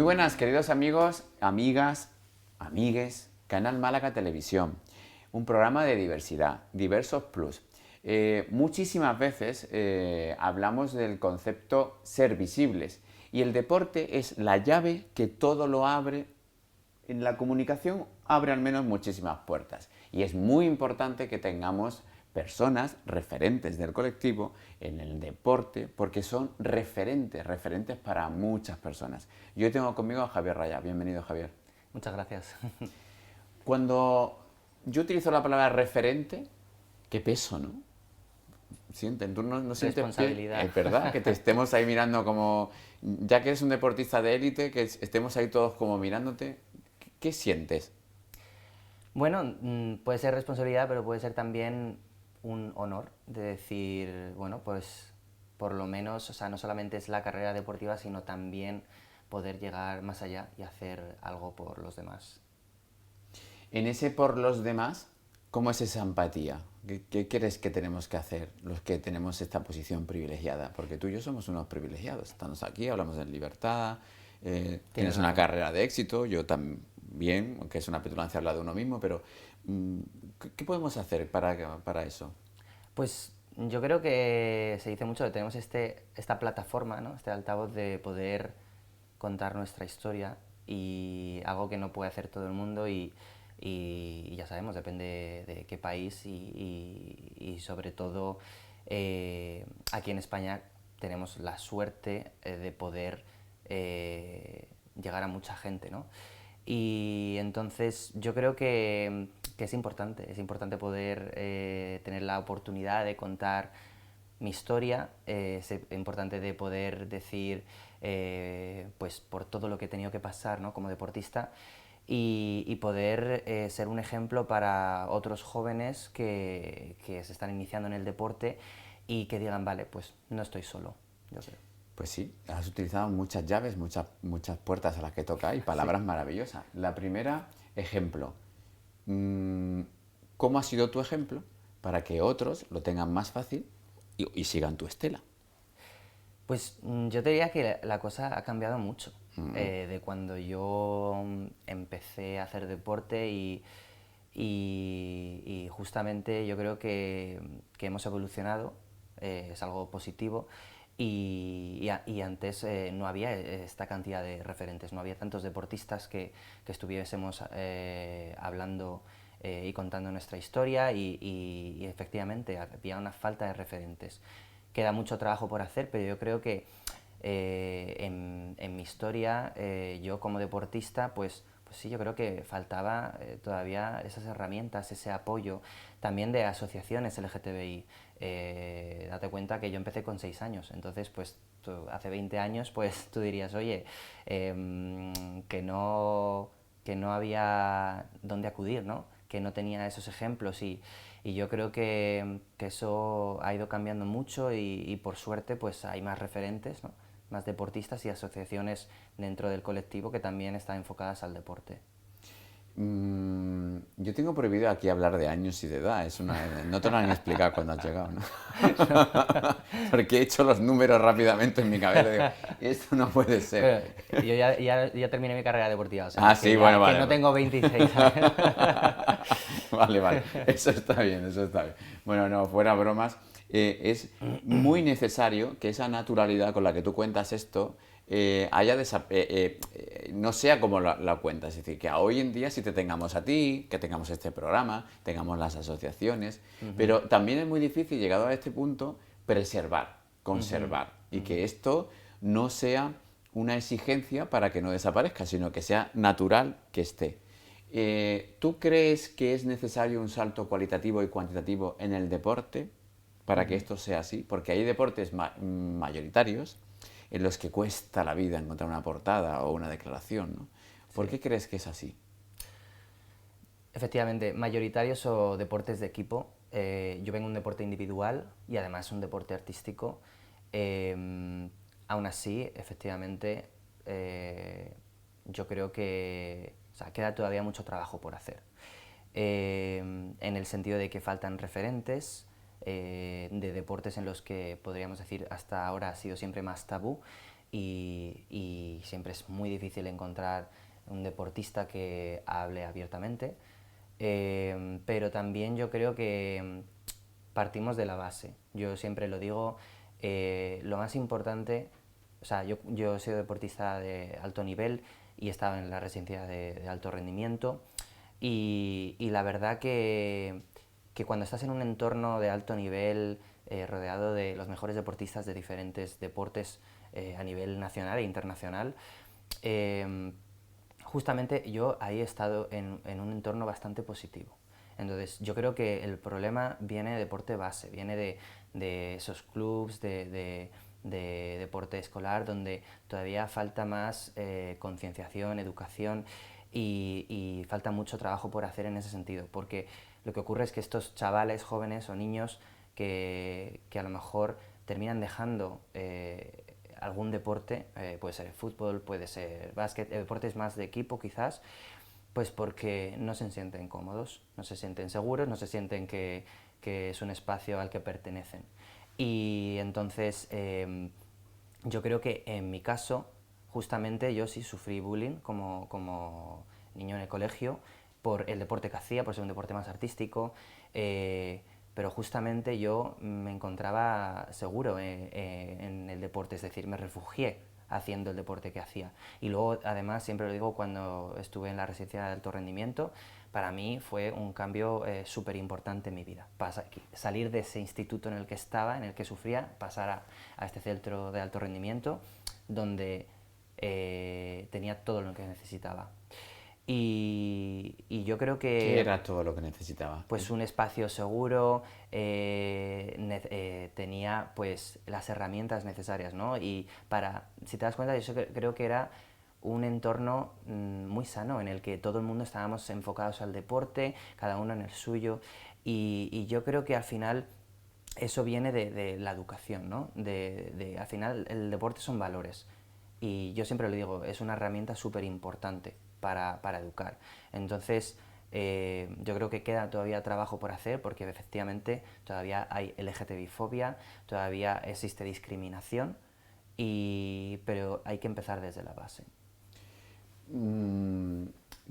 Muy buenas, queridos amigos, amigas, amigues, Canal Málaga Televisión, un programa de diversidad, Diversos Plus. Muchísimas veces hablamos del concepto ser visibles y el deporte es la llave que todo lo abre. En la comunicación abre al menos muchísimas puertas y es muy importante que tengamos personas referentes del colectivo en el deporte porque son referentes para muchas personas. Yo tengo conmigo a Javier Raya. Bienvenido, Javier. Muchas gracias. Cuando yo utilizo la palabra referente, qué peso, ¿no? Sienten, tú no sientes que Responsabilidad. es verdad que te estemos ahí mirando como, ya que eres un deportista de élite, que estemos ahí todos como mirándote, ¿qué sientes? Bueno, puede ser responsabilidad, pero puede ser también un honor de decir, bueno, pues por lo menos, o sea, no solamente es la carrera deportiva, sino también poder llegar más allá y hacer algo por los demás. En ese por los demás, ¿cómo es esa empatía? ¿Qué crees que tenemos que hacer los que tenemos esta posición privilegiada? Porque tú y yo somos unos privilegiados. Estamos aquí, hablamos en libertad, tienes Tienes una razón. carrera de éxito, yo también, aunque es una petulancia hablar de uno mismo, pero mm, ¿qué podemos hacer para eso? Pues yo creo que se dice mucho que tenemos esta plataforma, ¿no? Este altavoz de poder contar nuestra historia y algo que no puede hacer todo el mundo y ya sabemos, depende de qué país y sobre todo aquí en España tenemos la suerte de poder llegar a mucha gente, ¿no? Y entonces yo creo que es importante poder tener la oportunidad de contar mi historia, es importante de poder decir, pues por todo lo que he tenido que pasar, ¿no? Como deportista y poder ser un ejemplo para otros jóvenes que se están iniciando en el deporte y que digan, vale, pues no estoy solo, yo creo. Pues sí, has utilizado muchas llaves, muchas puertas a las que tocar y Sí. palabras maravillosas. La primera, ejemplo. Mm, ¿Cómo ha sido tu ejemplo para que otros lo tengan más fácil y sigan tu estela? Pues yo te diría que la cosa ha cambiado mucho de cuando yo empecé a hacer deporte y justamente yo creo que hemos evolucionado, es algo positivo y antes no había esta cantidad de referentes, no había tantos deportistas que estuviésemos hablando y contando nuestra historia y efectivamente había una falta de referentes. Queda mucho trabajo por hacer, pero yo creo que en mi historia, yo como deportista, pues sí, yo creo que faltaba todavía esas herramientas, ese apoyo, también de asociaciones LGTBI. Date cuenta que yo empecé con 6 años, entonces pues hace 20 años pues tú dirías, oye, que no había dónde acudir, ¿no? Que no tenía esos ejemplos y yo creo que eso ha ido cambiando mucho y por suerte pues hay más referentes, ¿no? Más deportistas y asociaciones dentro del colectivo que también están enfocadas al deporte. Yo tengo prohibido aquí hablar de años y de edad. No te lo han explicado cuando has llegado, ¿no? Porque he hecho los números rápidamente en mi cabeza y digo, esto no puede ser. Pero yo ya terminé mi carrera deportiva, o sea, Ah, sí, bueno, que vale. no tengo 26, ¿sabes? Vale, vale. Eso está bien, eso está bien. Bueno, no, fuera bromas. Es muy necesario que esa naturalidad con la que tú cuentas esto no sea como la cuentas. Es decir, que hoy en día sí te tengamos a ti, que tengamos este programa, tengamos las asociaciones, pero también es muy difícil, llegado a este punto, preservar, conservar y que esto no sea una exigencia para que no desaparezca, sino que sea natural que esté. ¿Tú crees que es necesario un salto cualitativo y cuantitativo en el deporte para que esto sea así? Porque hay deportes mayoritarios en los que cuesta la vida encontrar una portada o una declaración, ¿no? ¿Por Sí. qué crees que es así? Efectivamente, mayoritarios o deportes de equipo. Yo vengo de un deporte individual y además un deporte artístico. Aún así, efectivamente, yo creo que o sea, queda todavía mucho trabajo por hacer. En el sentido de que faltan referentes de deportes en los que podríamos decir hasta ahora ha sido siempre más tabú y siempre es muy difícil encontrar un deportista que hable abiertamente, pero también yo creo que partimos de la base. Yo siempre lo digo, lo más importante, o sea, yo he sido deportista de alto nivel y he estado en la residencia de alto rendimiento y la verdad que cuando estás en un entorno de alto nivel, rodeado de los mejores deportistas de diferentes deportes a nivel nacional e internacional, eh, justamente yo ahí he estado en un entorno bastante positivo. Entonces, yo creo que el problema viene de deporte base, viene de esos clubs de deporte escolar donde todavía falta más concienciación, educación y falta mucho trabajo por hacer en ese sentido, porque lo que ocurre es que estos chavales jóvenes o niños que a lo mejor terminan dejando algún deporte, puede ser fútbol, puede ser básquet, deportes más de equipo quizás, pues porque no se sienten cómodos, no se sienten seguros, no se sienten que es un espacio al que pertenecen. Y entonces yo creo que en mi caso, justamente yo sí sufrí bullying como niño en el colegio por el deporte que hacía, por ser un deporte más artístico, pero justamente yo me encontraba seguro en el deporte, es decir, me refugié haciendo el deporte que hacía. Y luego, además, siempre lo digo, cuando estuve en la residencia de alto rendimiento, para mí fue un cambio súper importante en mi vida. Salir de ese instituto en el que estaba, en el que sufría, pasar a este centro de alto rendimiento, donde tenía todo lo que necesitaba. Y yo creo ¿Qué que era todo lo que necesitaba? pues un espacio seguro, tenía pues las herramientas necesarias, ¿no? Y para, si te das cuenta, yo creo que era un entorno muy sano en el que todo el mundo estábamos enfocados al deporte, cada uno en el suyo, y yo creo que al final eso viene de la educación, ¿no? Al final el deporte son valores y yo siempre lo digo, es una herramienta súper importante para educar. Entonces, yo creo que queda todavía trabajo por hacer porque efectivamente todavía hay LGTBI-fobia, todavía existe discriminación, pero hay que empezar desde la base. Mm,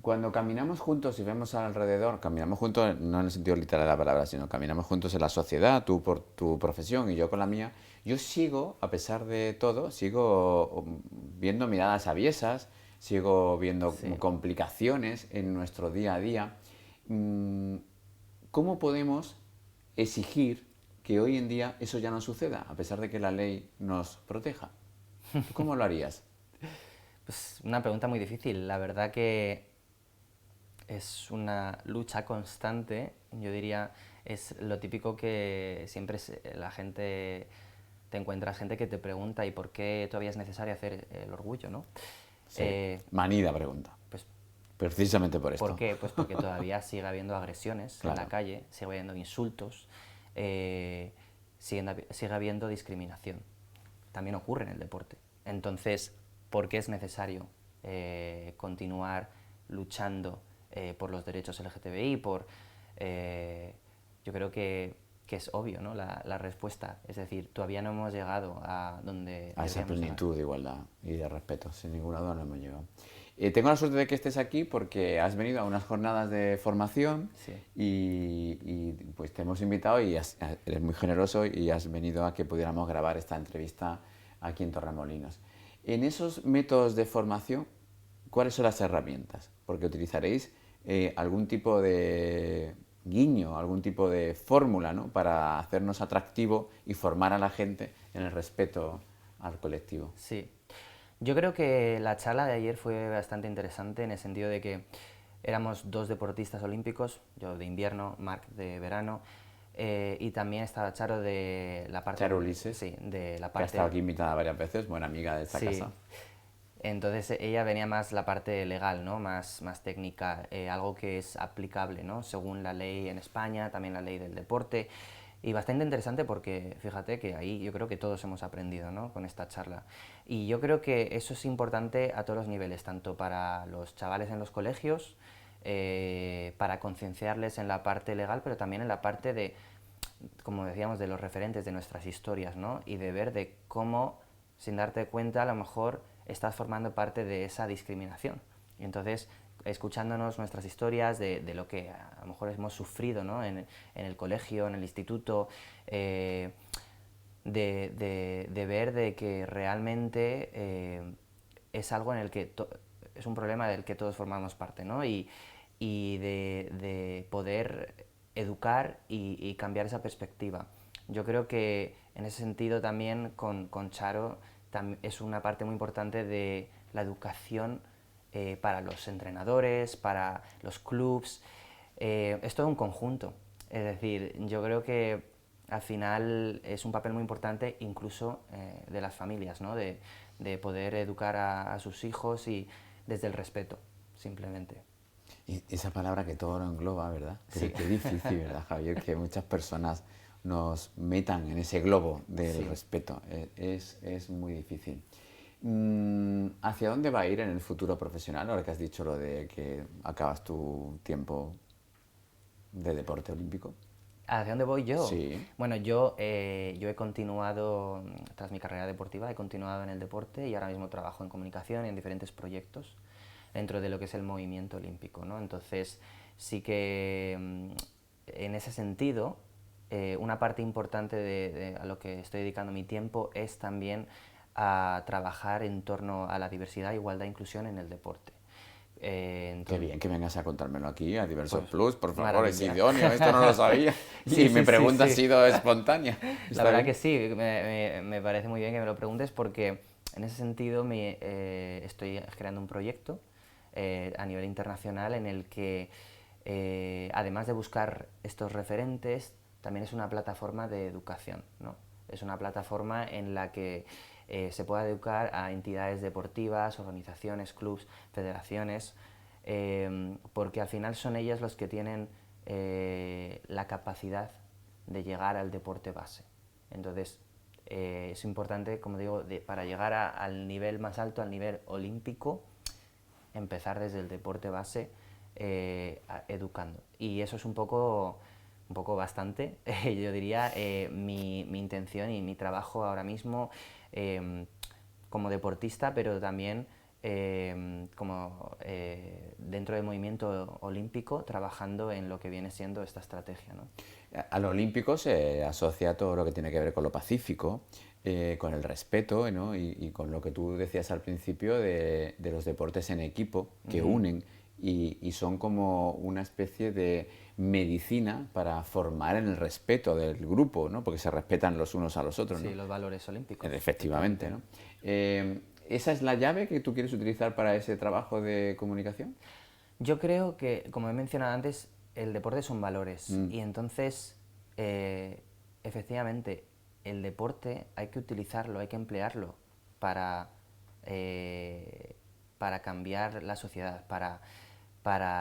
Cuando caminamos juntos y vemos alrededor, caminamos juntos no en el sentido literal de la palabra, sino caminamos juntos en la sociedad, tú por tu profesión y yo con la mía, yo sigo, a pesar de todo, sigo viendo miradas aviesas, sigo viendo Sí. complicaciones en nuestro día a día. Mm, ¿Cómo podemos exigir que hoy en día eso ya no suceda, a pesar de que la ley nos proteja? ¿Tú cómo lo harías? Pues una pregunta muy difícil. La verdad que es una lucha constante, yo diría, es lo típico que siempre la gente, te encuentras gente que te pregunta ¿y por qué todavía es necesario hacer el orgullo, no? Sí, Eh, manida pregunta. pues, Precisamente por ¿por esto. qué? Pues porque todavía sigue habiendo agresiones en la Claro. calle, sigue habiendo insultos, sigue habiendo discriminación. También ocurre en el deporte. Entonces, ¿por qué es necesario continuar luchando por los derechos LGTBI? Yo creo que es obvio, ¿no? La respuesta. Es decir, todavía no hemos llegado a donde A esa deberíamos llegar. plenitud de igualdad y de respeto, sin ninguna duda no hemos llegado. Tengo la suerte de que estés aquí porque has venido a unas jornadas de formación Sí. pues te hemos invitado y eres muy generoso y has venido a que pudiéramos grabar esta entrevista aquí en Torremolinos. En esos métodos de formación, ¿cuáles son las herramientas? Porque utilizaréis algún tipo de guiño, algún tipo de fórmula, ¿no? Para hacernos atractivo y formar a la gente en el respeto al colectivo. Sí. Yo creo que la charla de ayer fue bastante interesante en el sentido de que éramos dos deportistas olímpicos, yo de invierno, Marc de verano, y también estaba Charo de la parte, Charo Ulises, sí, de la que ha estado parte, aquí invitada varias veces, buena amiga de esta sí. casa. Entonces ella venía más la parte legal, ¿no? Más técnica, algo que es aplicable, ¿no? Según la ley en España, también la ley del deporte. Y bastante interesante porque fíjate que ahí yo creo que todos hemos aprendido, ¿no? Con esta charla. Y yo creo que eso es importante a todos los niveles, tanto para los chavales en los colegios, para concienciarles en la parte legal, pero también en la parte de, como decíamos, de los referentes de nuestras historias, ¿no? Y de ver de cómo sin darte cuenta a lo mejor estás formando parte de esa discriminación. Y entonces, escuchándonos nuestras historias de lo que a lo mejor hemos sufrido, ¿no? en el colegio, en el instituto, de ver de que realmente es algo en el que es un problema del que todos formamos parte, ¿no? Y de poder educar y cambiar esa perspectiva. Yo creo que en ese sentido también con Charo es una parte muy importante de la educación para los entrenadores, para los clubs. Es todo un conjunto. Es decir, yo creo que al final es un papel muy importante incluso de las familias, ¿no? De poder educar a sus hijos y desde el respeto, simplemente. Y esa palabra que todo lo engloba, ¿verdad? Pero Sí. qué difícil, ¿verdad, Javier? Que muchas personas nos metan en ese globo del Sí. respeto. Es muy difícil. ¿Hacia dónde va a ir en el futuro profesional? Ahora que has dicho lo de que acabas tu tiempo de deporte olímpico. ¿Hacia dónde voy yo? Sí. Bueno, yo he continuado, tras mi carrera deportiva, he continuado en el deporte y ahora mismo trabajo en comunicación y en diferentes proyectos dentro de lo que es el movimiento olímpico, ¿no? Entonces, sí que en ese sentido, una parte importante a lo que estoy dedicando mi tiempo es también a trabajar en torno a la diversidad, igualdad e inclusión en el deporte. Qué bien que vengas a contármelo aquí, a Diversos Pues Plus, por favor, es maravilla. idóneo, esto no lo sabía. Sí, Y mi sí, sí, pregunta ha sí. sido espontánea. La ¿Está verdad bien? que sí, me parece muy bien que me lo preguntes porque en ese sentido estoy creando un proyecto a nivel internacional en el que además de buscar estos referentes, también es una plataforma de educación, ¿no? Es una plataforma en la que se pueda educar a entidades deportivas, organizaciones, clubs, federaciones, porque al final son ellas los que tienen la capacidad de llegar al deporte base. Entonces, es importante, como digo, para llegar al nivel más alto, al nivel olímpico, empezar desde el deporte base educando. Y eso es un poco bastante, yo diría, mi intención y mi trabajo ahora mismo como deportista, pero también como dentro del movimiento olímpico, trabajando en lo que viene siendo esta estrategia, ¿no? Al olímpico se asocia todo lo que tiene que ver con lo pacífico, con el respeto, ¿no? Y con lo que tú decías al principio de los deportes en equipo que unen y son como una especie de medicina para formar en el respeto del grupo, ¿no? Porque se respetan los unos a los otros, ¿no? Sí, los valores olímpicos. Efectivamente, ¿no? ¿Esa es la llave que tú quieres utilizar para ese trabajo de comunicación? Yo creo que, como he mencionado antes, el deporte son valores y entonces, efectivamente, el deporte hay que utilizarlo, hay que emplearlo para, para cambiar la sociedad, para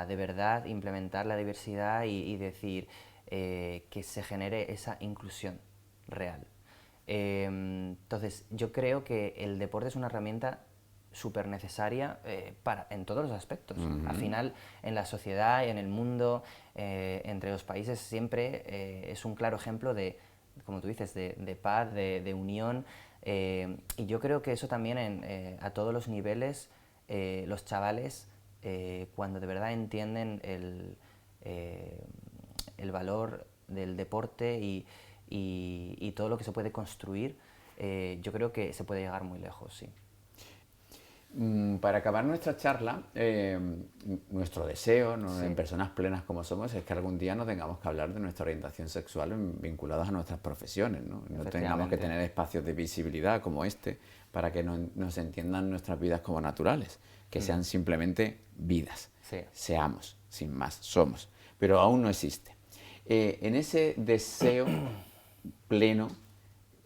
de verdad implementar la diversidad y decir que se genere esa inclusión real. Entonces, yo creo que el deporte es una herramienta súper necesaria en todos los aspectos. Al final, en la sociedad y en el mundo, entre los países, siempre es un claro ejemplo de, como tú dices, de paz, de unión. Y yo creo que eso también a todos los niveles, los chavales, cuando de verdad entienden el valor del deporte y todo lo que se puede construir, yo creo que se puede llegar muy lejos, sí. Para acabar nuestra charla, nuestro deseo, ¿no? Sí. En personas plenas como somos, es que algún día no tengamos que hablar de nuestra orientación sexual vinculadas a nuestras profesiones, ¿no? No tengamos que tener espacios de visibilidad como este para que nos entiendan nuestras vidas como naturales, que sean simplemente vidas. Sí. Seamos, sin más, somos. Pero aún no existe. En ese deseo pleno,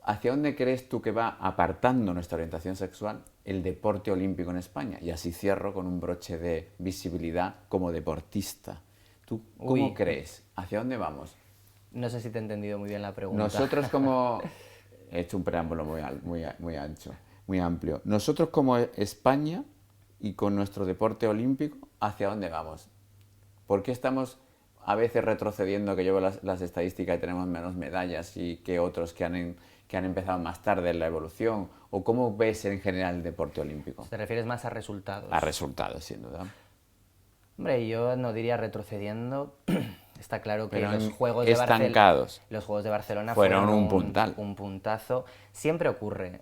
¿hacia dónde crees tú que va, apartando nuestra orientación sexual, el deporte olímpico en España? Y así cierro con un broche de visibilidad como deportista. ¿Tú cómo Uy. crees? ¿Hacia dónde vamos? No sé si te he entendido muy bien la pregunta. Nosotros como... He hecho un preámbulo muy ancho, muy amplio. Nosotros como España y con nuestro deporte olímpico, ¿hacia dónde vamos? ¿Por qué estamos a veces retrocediendo, que yo veo las estadísticas y tenemos menos medallas y que otros que han empezado más tarde en la evolución? ¿O cómo ves en general el deporte olímpico? ¿Te refieres más a resultados? A resultados, sin duda. Hombre, yo no diría retrocediendo. Está claro que Pero los Juegos estancados. Los Juegos de Barcelona Fueron fueron un puntal. un puntazo. Siempre ocurre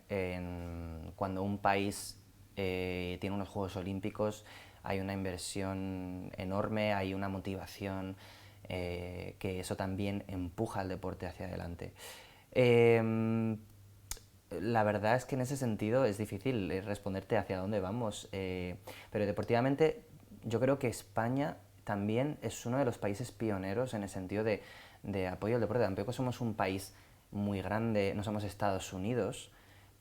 cuando un país tiene unos Juegos Olímpicos, hay una inversión enorme, hay una motivación, que eso también empuja al deporte hacia adelante. La verdad es que en ese sentido es difícil responderte hacia dónde vamos, pero deportivamente yo creo que España también es uno de los países pioneros en el sentido de apoyo al deporte. Tampoco somos un país muy grande, no somos Estados Unidos,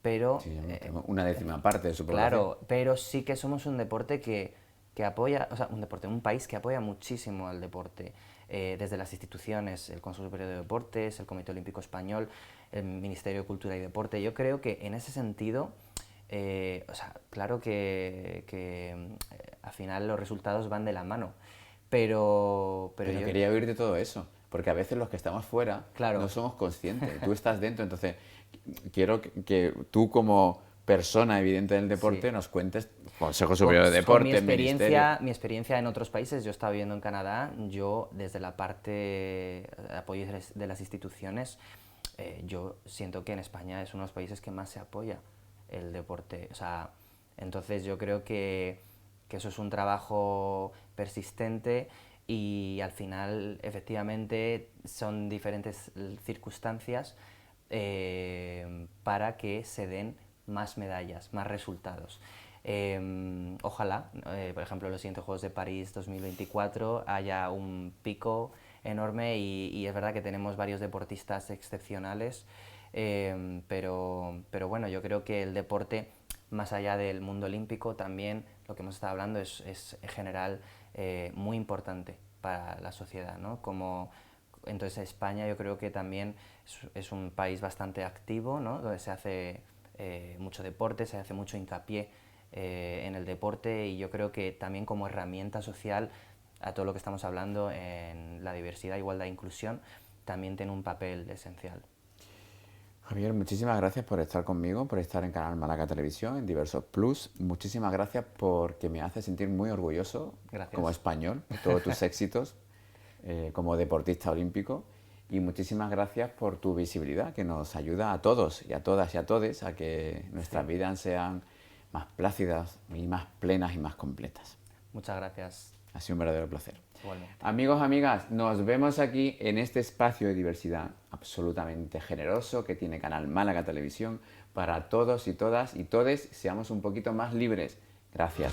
pero... Sí, una décima parte de su población. Claro, pero sí que somos un deporte que apoya, o sea, un país que apoya muchísimo al deporte, desde las instituciones, el Consejo Superior de Deportes, el Comité Olímpico Español, el Ministerio de Cultura y Deporte. Yo creo que en ese sentido, o sea, claro que al final los resultados van de la mano, pero yo... quería oír de todo eso, porque a veces los que estamos fuera Claro. no somos conscientes. Tú estás dentro, entonces quiero que tú como persona evidente del deporte Sí. nos cuentes Consejo Superior de Deporte, mi Ministerio. mi experiencia en otros países, yo estaba viviendo en Canadá, yo desde la parte de apoyo de las instituciones, yo siento que en España es uno de los países que más se apoya el deporte. O sea, entonces yo creo que eso es un trabajo persistente y al final efectivamente son diferentes circunstancias para que se den más medallas, más resultados. Ojalá, por ejemplo, en los siguientes Juegos de París 2024 haya un pico enorme y es verdad que tenemos varios deportistas excepcionales, pero bueno, yo creo que el deporte, más allá del mundo olímpico, también lo que hemos estado hablando es en general muy importante para la sociedad, ¿no? Entonces España yo creo que también es un país bastante activo, ¿no? Donde se hace mucho deporte, se hace mucho hincapié en el deporte y yo creo que también como herramienta social a todo lo que estamos hablando en la diversidad, igualdad e inclusión, también tiene un papel esencial. Javier, muchísimas gracias por estar conmigo, por estar en Canal Málaga Televisión, en Diversos Plus. Muchísimas gracias porque me hace sentir muy orgulloso como español de todos tus éxitos como deportista olímpico. Y muchísimas gracias por tu visibilidad, que nos ayuda a todos y a todas y a todes a que nuestras vidas sean más plácidas y más plenas y más completas. Muchas gracias. Ha sido un verdadero placer. Igualmente. Amigos, amigas, nos vemos aquí en este espacio de diversidad absolutamente generoso que tiene Canal Málaga Televisión para todos y todas y todes seamos un poquito más libres. Gracias.